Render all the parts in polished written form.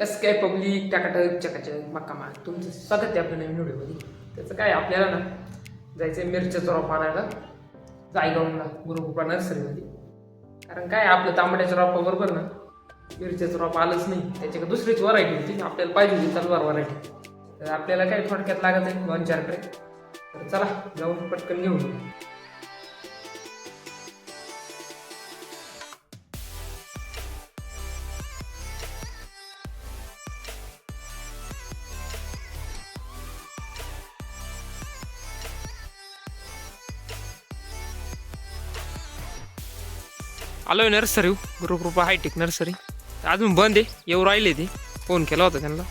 कसं काय पब्लिक टाकाटक चकाचक मक्का मार तुमचं स्वागत आहे आपल्या नवीन व्हिडिओमध्ये. त्याचं काय आपल्याला ना जायचं आहे मिरच्याचं रोप आणायला जायगावला गुरुकृपा नर्सरीमध्ये. कारण काय आपलं तांबड्याच्या रोपाबरोबर ना मिरच्याचं रोप आलंच नाही, त्याच्याकडे दुसरीच व्हरायटी होती आपल्याला पाहिजे होती तलवार व्हरायटी. तर आपल्याला काय थोडक्यात लागत आहे 2-4 ट्रे. तर चला जाऊन पटकन घेऊन येऊ. आलोय नर्सरी गुरुकृपा हायटेक नर्सरी. अजून बंद आहे, येऊ राहिले ते. फोन केला होता त्यांना.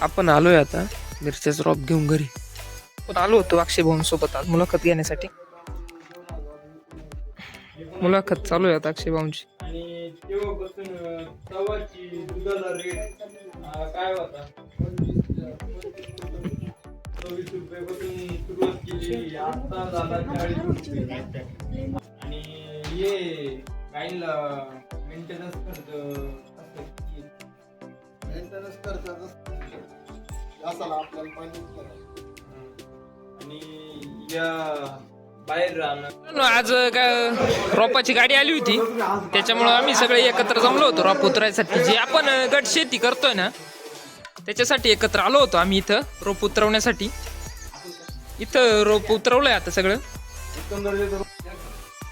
आपण आलोय आता मिरच्याचं रॉप घेऊन घरी. पण आलो होतो अक्षय भाऊन सोबत आज मुलाखत घेण्यासाठी. मुलाखत चालू आहे आता अक्षय भाऊंची. आणि तेव्हापासून तवाची दुधाला रेट काय होता 24 रुपयापासून सुरुवात केली, आता झाला 40 रुपये. आणि हे गाईला मेंटेनन्स खर्च मेंटेनन्स खर्च असाला आपल्याला पाहिजे. आणि या बाहेर राहणं आज काय रोपाची गाडी आली होती, त्याच्यामुळं आम्ही सगळे एकत्र जमलो होतो रोप उतरायसाठी. जे आपण गट शेती करतोय ना त्याच्यासाठी एकत्र आलो होतो आम्ही इथं रोप उतरवण्यासाठी. इथं रोप उतरवलंय आता सगळं.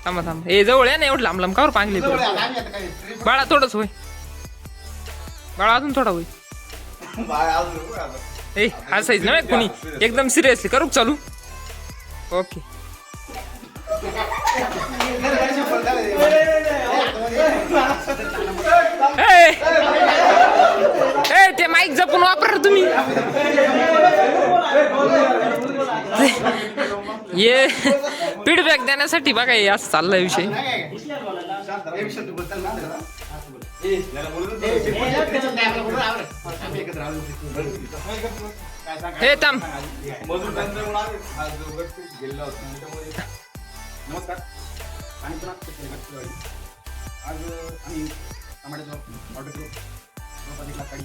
थांबा थांबा, हे जवळ आहे ना, एवढं लांब लांब कावर पांगली बाळा. थोडंच होय बाळा, अजून थोडा होय. ए हसायच ना कुणी, एकदम सिरियसली करू चालू. ओके. ए ते माईक जपून वापर तुम्ही. ये फीडबॅक देण्यासाठी बघा, हे असं चाललाय विषय. हे थांब. नमस्कार. आणि पुन्हा आज आम्ही टमाट्याचा ऑर्डर केलो. काढी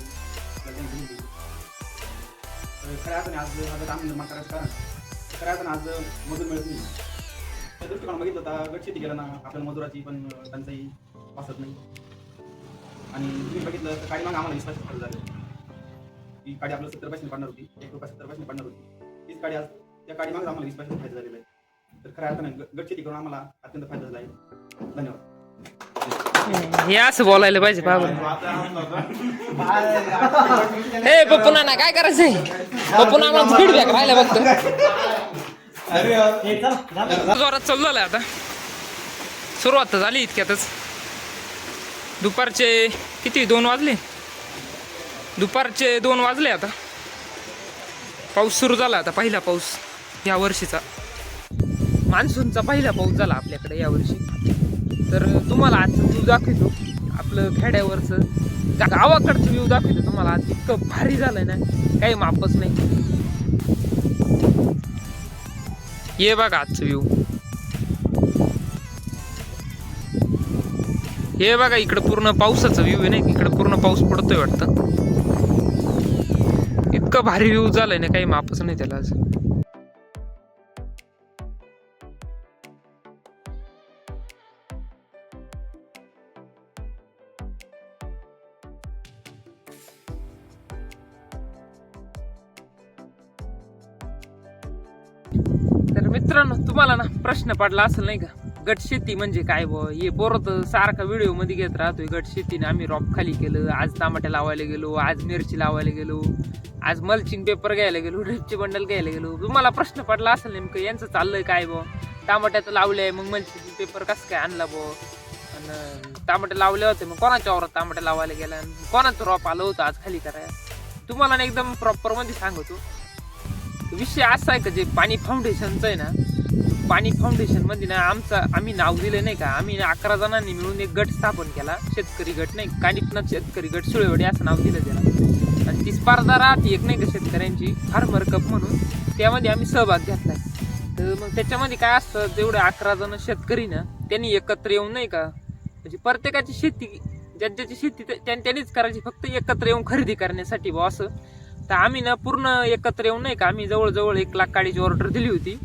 खऱ्या अर्थाने आज माझं काम निर्माण करायचं कारण खऱ्या अर्थाने आज मजूर मिळत नाही. त्या दृष्टिकोनात बघितलं होता गट शेती केलं ना आपल्याला मजुराची पण टंचाई वाचत नाही. आणि तुम्ही बघितलं तर काळी मग आम्हाला 20 पैसे खर्च झाले. ती काडी आपल्याला 70 पैसे पडणार होती, 1 रुपया 70 पैसे पडणार होती. तीच काडी आज त्या काडी मग आम्हाला 20 पैसे फायदा झालेला आहे. तर खऱ्या अर्थाने गट शेती करून आम्हाला अत्यंत फायदा झाला आहे. धन्यवाद. हे असं बोलायला पाहिजे बाबा. हे पप्पूना ना काय करायचंय, पप्पूना आम्हाला फीडबॅक राहिला बघतो. जोरात चालू झालाय आता. सुरुवात झाली इतक्यातच. दुपारचे किती 2 वाजले. दुपारचे 2 वाजले आता. पाऊस सुरू झाला आता, पहिला पाऊस या वर्षीचा. मान्सूनचा पहिला पाऊस झाला आपल्याकडे यावर्षी. तर तुम्हाला आजचं व्ह्यू दाखवतो, आपलं खेड्यावरचं गावाकडचं व्ह्यू दाखवतो तुम्हाला. आज इतकं भारी झालंय ना, काही मापच नाही. ये बघा आजचं व्ह्यू. हे बघा इकडं पूर्ण पावसाचा व्ह्यू आहे ना, इकडं पूर्ण पाऊस पडतोय वाटतं. इतकं भारी व्ह्यू झालंय ना, काही मापच नाही त्याला आज. तर मित्रांनो, तुम्हाला ना प्रश्न पडला असेल नाही का, गट शेती म्हणजे काय बुवा. हे बोरत सारखा व्हिडिओ मध्ये घेत राहतोय गट शेतीने. आम्ही रॉप खाली केलं, आज टमाटे लावायला गेलो, आज मिरची लावायला गेलो, आज मल्चिंग पेपर घ्यायला गेलो, ड्रिपचे बंडल घ्यायला गेलो. तुम्हाला प्रश्न पडला असेल नेमकं यांचं चाललंय काय बुवा. टमाट्यात लावलंय, मग मल्चिंग पेपर कसं काय आणला बुवा. आणि टमाटे लावले होते, मग कोणाच्या वावरात टमाटे लावायला गेला, कोणाचं रॉप आलं होतं आज खाली करायला. तुम्हाला ना एकदम प्रॉपर मध्ये सांगतो. विषय असा आहे का, जे पाणी फाउंडेशनचं आहे ना, पाणी फाउंडेशन मध्ये ना आम्ही नाव दिलं नाही का. आम्ही 11 जणांनी मिळून एक गट स्थापन केला, शेतकरी गट नाही, कानिपनाथ शेतकरी गट सुळेवाडी असं नाव दिलं त्याला. आणि ती स्पर्धा राहते एक नाही का शेतकऱ्यांची, फार्मर कप म्हणून, त्यामध्ये आम्ही सहभाग घेतलाय. तर मग त्याच्यामध्ये काय असतं, जेवढे 11 जण शेतकरी ना त्यांनी एकत्र येऊन नाही का, म्हणजे प्रत्येकाची शेती ज्यांची शेती त्यांनीच करायची, फक्त एकत्र येऊन खरेदी करण्यासाठी बुवा असं. तर आम्ही ना पूर्ण एकत्र येऊन नाही का, आम्ही जवळजवळ 1 लाख काडीची ऑर्डर दिली होती.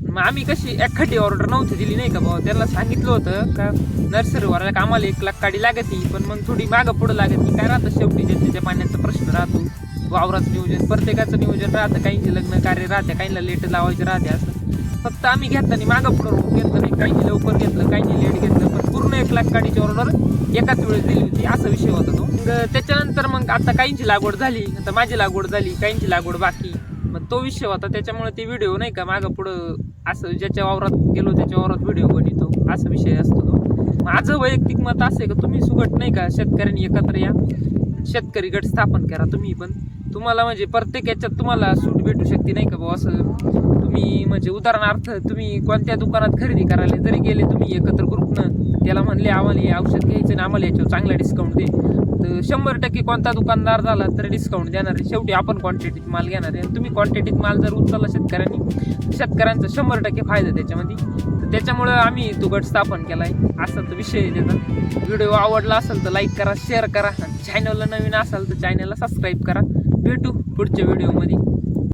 मग आम्ही कशी एखादी ऑर्डर नव्हती दिली नाही का भाऊ, त्यांना सांगितलं होतं का नर्सरीवाल्याला आम्हाला 1 लाख काडी लागती, पण मग थोडी मागं पुढं लागती. काय राहतं शेवटी ज्याच्या पाण्याचा प्रश्न राहतो, वावराचं नियोजन प्रत्येकाचं नियोजन राहतं, काहींचे लग्न कार्य राहते, काहींना लेट लावायचे राहते. असं फक्त आम्ही घेताना मागं पुढं घेतलं नाही, काहींनी लवकर घेतलं, काहींनी लेट घेतलं, पण पूर्ण 1 लाख काडीची ऑर्डर एकाच वेळेस दिली होती. असा विषय होता तो. मग त्याच्यानंतर मग आता काहींची लागवड झाली, आता माझी लागवड झाली, काहींची लागवड बाकी. मग तो विषय होता, त्याच्यामुळे ते व्हिडिओ नाही का मागं पुढं असं ज्याच्या वावरात गेलो त्याच्या वावरात व्हिडिओ बनवतो, असा विषय असतो तो. माझं वैयक्तिक मत असं आहे का तुम्ही सुगट नाही का शेतकऱ्यांनी एकत्र या, शेतकरी गट स्थापन करा. तुम्ही पण तुम्हाला म्हणजे प्रत्येक याच्यात तुम्हाला सूट भेटू शकते नाही का भाऊ. असं तुम्ही म्हणजे उदाहरणार्थ तुम्ही कोणत्या दुकानात खरेदी करायला जरी गेले तुम्ही एकत्र ग्रुपनं, त्याला म्हणले आम्हाला हे औषध घ्यायचं ना आम्हाला याच्यावर चांगला डिस्काउंट दे, तर 100% कोणता दुकानदार झाला तर डिस्काउंट देणार आहे. शेवटी आपण क्वांटिटीत माल घेणार आहे. तुम्ही क्वांटिटीत माल जर उचलला शेतकऱ्यांचा 100% फायदा त्याच्यामध्ये. तर त्याच्यामुळं आम्ही तो गट स्थापन केला आहे. असा तो विषय आहे त्याचा. व्हिडिओ आवडला असेल तर लाईक करा, शेअर करा. चॅनलला नवीन असाल तर चॅनलला सबस्क्राईब करा. भेटू पुढच्या व्हिडिओमध्ये.